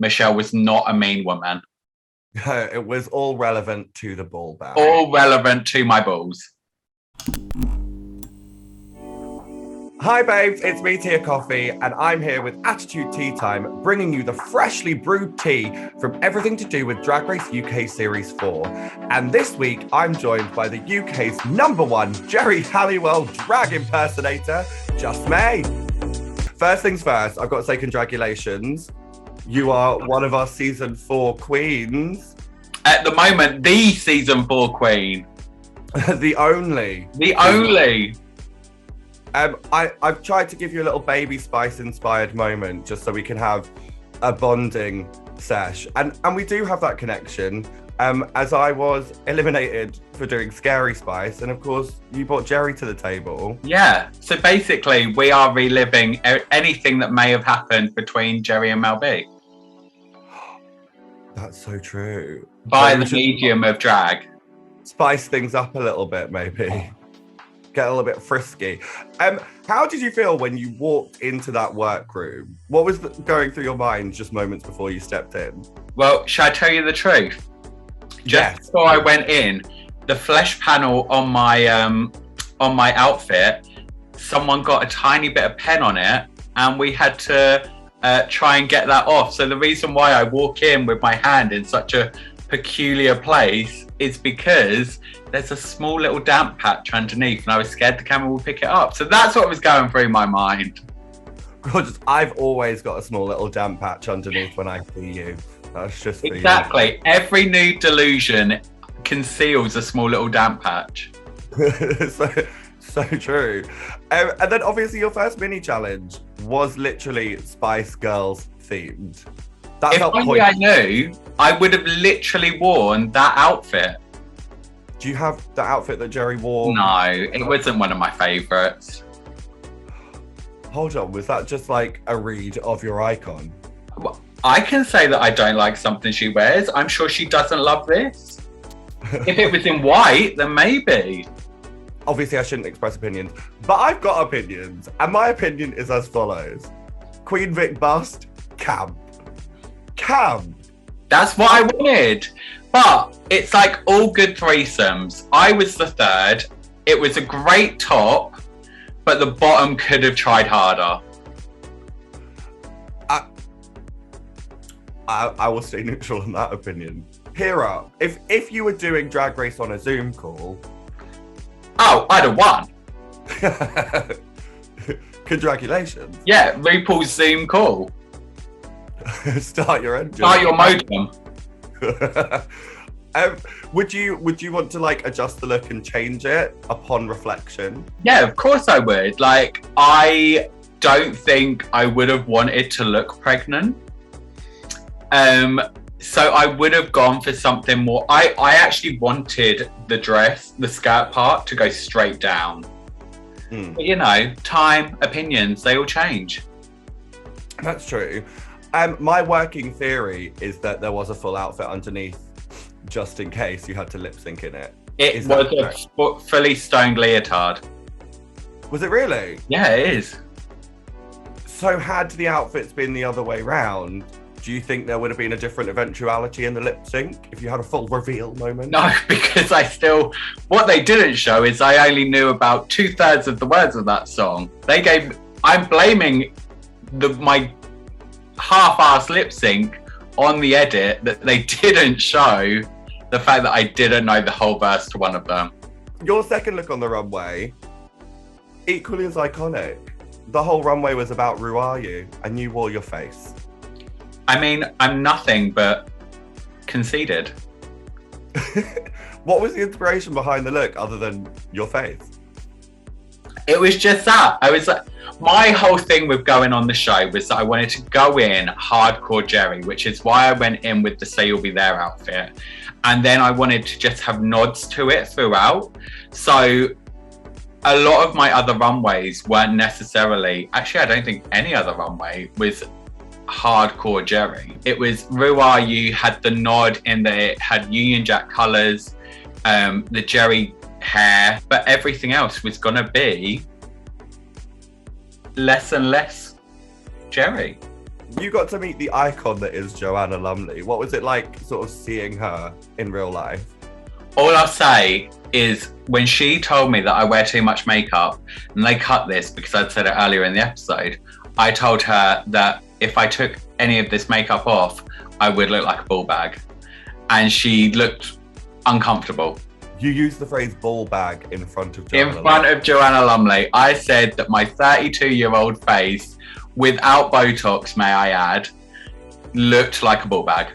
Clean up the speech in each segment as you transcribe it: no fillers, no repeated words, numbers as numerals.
Michelle was not a mean woman. It was all relevant to the ball bag. All relevant to my balls. Hi babes, it's me, Tia Kofi, and I'm here with Attitude Tea Time, bringing you the freshly brewed tea from everything to do with Drag Race UK Series 4. And this week, I'm joined by the UK's #1 Geri Halliwell drag impersonator, Just May. First things first, I've got to say congratulations. You are one of our season 4 queens. At the moment, the season 4 queen. The only. The only. I've tried to give you a little Baby Spice inspired moment just so we can have a bonding sesh. And we do have that connection as I was eliminated for doing Scary Spice. And of course, you brought Geri to the table. Yeah. So basically, we are reliving anything that may have happened between Geri and Mel B. That's so true. By the medium of drag. Spice things up a little bit, maybe. Get a little bit frisky. How did you feel when you walked into that workroom? What was going through your mind just moments before you stepped in? Well, shall I tell you the truth? Just before I went in, the flesh panel on my outfit, someone got a tiny bit of pen on it, and we had to try and get that off. So the reason why I walk in with my hand in such a peculiar place is because there's a small little damp patch underneath and I was scared the camera would pick it up. So that's what was going through my mind. Gorgeous. I've always got a small little damp patch underneath when I see you. That's just for exactly. You. Every nude delusion conceals a small little damp patch. So true. And then obviously your first mini challenge was literally Spice Girls themed. That's if only I knew, I would have literally worn that outfit. Do you have the outfit that Geri wore? No, it wasn't one of my favourites. Hold on, was that just like a read of your icon? Well, I can say that I don't like something she wears. I'm sure she doesn't love this. If it was in white, then maybe. Obviously, I shouldn't express opinions, but I've got opinions, and my opinion is as follows. Queen Vic bust, camp. Camp. That's what I wanted. But it's like all good threesomes. I was the third. It was a great top, but the bottom could have tried harder. I will stay neutral on that opinion. Hera, if you were doing Drag Race on a Zoom call... Oh, I'd have won. Congratulations. Yeah, RuPaul's Zoom call. Start your engine. Start your modem. Would you want to like adjust the look and change it upon reflection? Yeah, of course I would. Like, I don't think I would have wanted to look pregnant. So I would have gone for something more. I actually wanted the dress, the skirt part, to go straight down. But you know, time, opinions, they all change. That's true. My working theory is that there was a full outfit underneath, just in case you had to lip sync in it. It was a fully stoned leotard. Was it really? Yeah, it is. So had the outfits been the other way round, do you think there would have been a different eventuality in the lip sync if you had a full reveal moment? No, because what they didn't show is I only knew about 2/3 of the words of that song. I'm blaming my half-assed lip sync on the edit that they didn't show the fact that I didn't know the whole verse to one of them. Your second look on the runway, equally as iconic. The whole runway was about Ru Are You, and you wore your face. I mean, I'm nothing but conceited. What was the inspiration behind the look other than your face? It was just that. My whole thing with going on the show was that I wanted to go in hardcore Geri, which is why I went in with the Say You'll Be There outfit. And then I wanted to just have nods to it throughout. So a lot of my other runways weren't necessarily, actually, I don't think any other runway was hardcore Geri. It was Ru Are You had the nod in that it had Union Jack colours, the Geri hair, but everything else was gonna be less and less Geri. You got to meet the icon that is Joanna Lumley. What was it like sort of seeing her in real life? All I'll say is when she told me that I wear too much makeup, and they cut this because I'd said it earlier in the episode, I told her that if I took any of this makeup off, I would look like a ball bag. And she looked uncomfortable. You used the phrase ball bag in front of Joanna Lumley. I said that my 32-year-old face, without Botox, may I add, looked like a ball bag.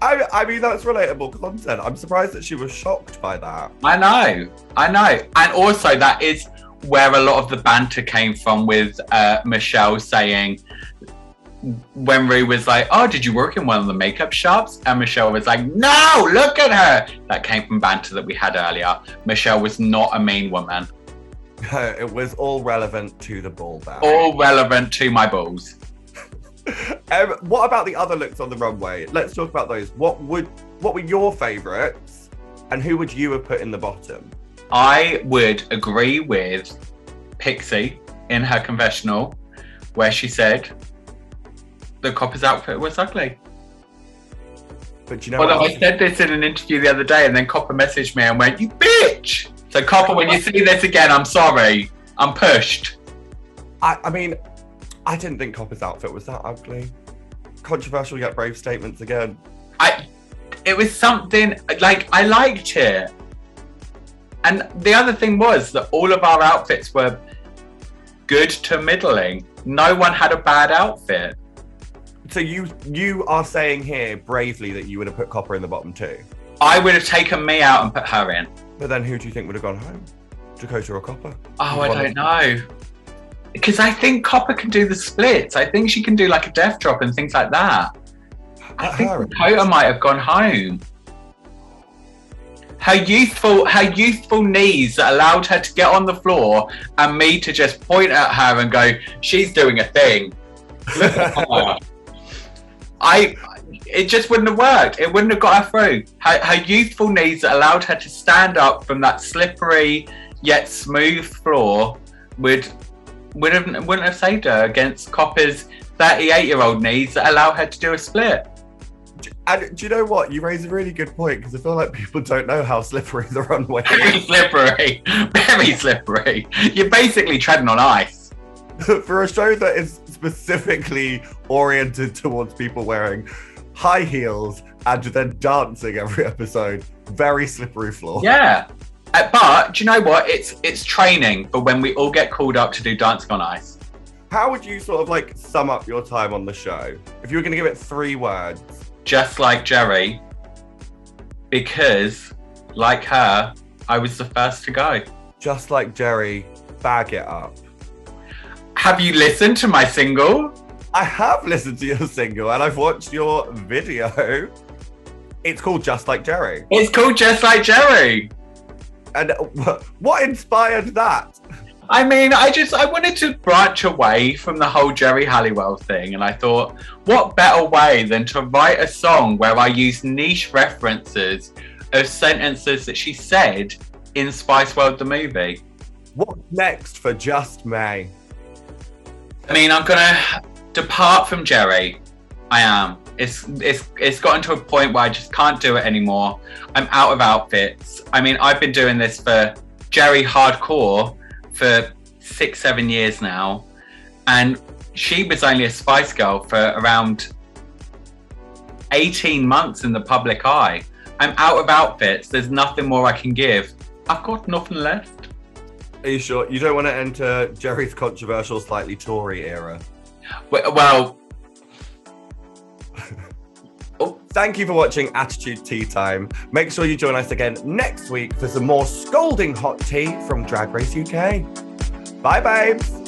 I mean, that's relatable content. I'm surprised that she was shocked by that. I know. And also that is where a lot of the banter came from with Michelle saying, when Rue was like, oh, did you work in one of the makeup shops? And Michelle was like, no, look at her. That came from banter that we had earlier. Michelle was not a mean woman. It was all relevant to the ball bag. All relevant to my balls. What about the other looks on the runway? Let's talk about those. What were your favourites, and who would you have put in the bottom? I would agree with Pixie in her confessional, where she said the copper's outfit was ugly. But you know Although I said this in an interview the other day, and then Copper messaged me and went, you bitch! So Copper, when you see this again, I'm sorry. I'm pushed. I mean, I didn't think Copper's outfit was that ugly. Controversial yet brave statements again. It was something, like, I liked it. And the other thing was that all of our outfits were good to middling. No one had a bad outfit. So you are saying here bravely that you would have put Copper in the bottom too? I would have taken me out and put her in. But then who do you think would have gone home? Dakota or Copper? Oh, I don't know. Because I think Copper can do the splits. I think she can do like a death drop and things like that. I think Dakota might have gone home. Her youthful knees that allowed her to get on the floor and me to just point at her and go, she's doing a thing. Look at her. It just wouldn't have worked. It wouldn't have got her through. Her youthful knees that allowed her to stand up from that slippery yet smooth floor wouldn't have saved her against Copper's 38-year-old knees that allow her to do a split. And do you know what? You raise a really good point, because I feel like people don't know how slippery the runway is. Very slippery. Very slippery. You're basically treading on ice. For a show that is specifically oriented towards people wearing high heels and then dancing every episode, very slippery floor. Yeah. But do you know what? It's training for when we all get called up to do dancing on ice. How would you sort of like sum up your time on the show? If you were going to give it 3 words. Just like Geri. Because, like her, I was the first to go. Just like Geri, bag it up. Have you listened to my single? I have listened to your single and I've watched your video. It's called Just Like Geri. It's called Just Like Geri. And what inspired that? I mean, I wanted to branch away from the whole Geri Halliwell thing, and I thought, what better way than to write a song where I use niche references of sentences that she said in Spice World the movie. What's next for Just May? I mean, I'm gonna depart from Geri. I am. It's gotten to a point where I just can't do it anymore. I'm out of outfits. I mean, I've been doing this for Geri hardcore for 6-7 years now, and she was only a Spice Girl for around 18 months in the public eye. I'm out of outfits. There's nothing more I can give. I've got nothing left. Are you sure? You don't want to enter Geri's controversial, slightly Tory era? Well... Thank you for watching Attitude Tea Time. Make sure you join us again next week for some more scolding hot tea from Drag Race UK. Bye, babes.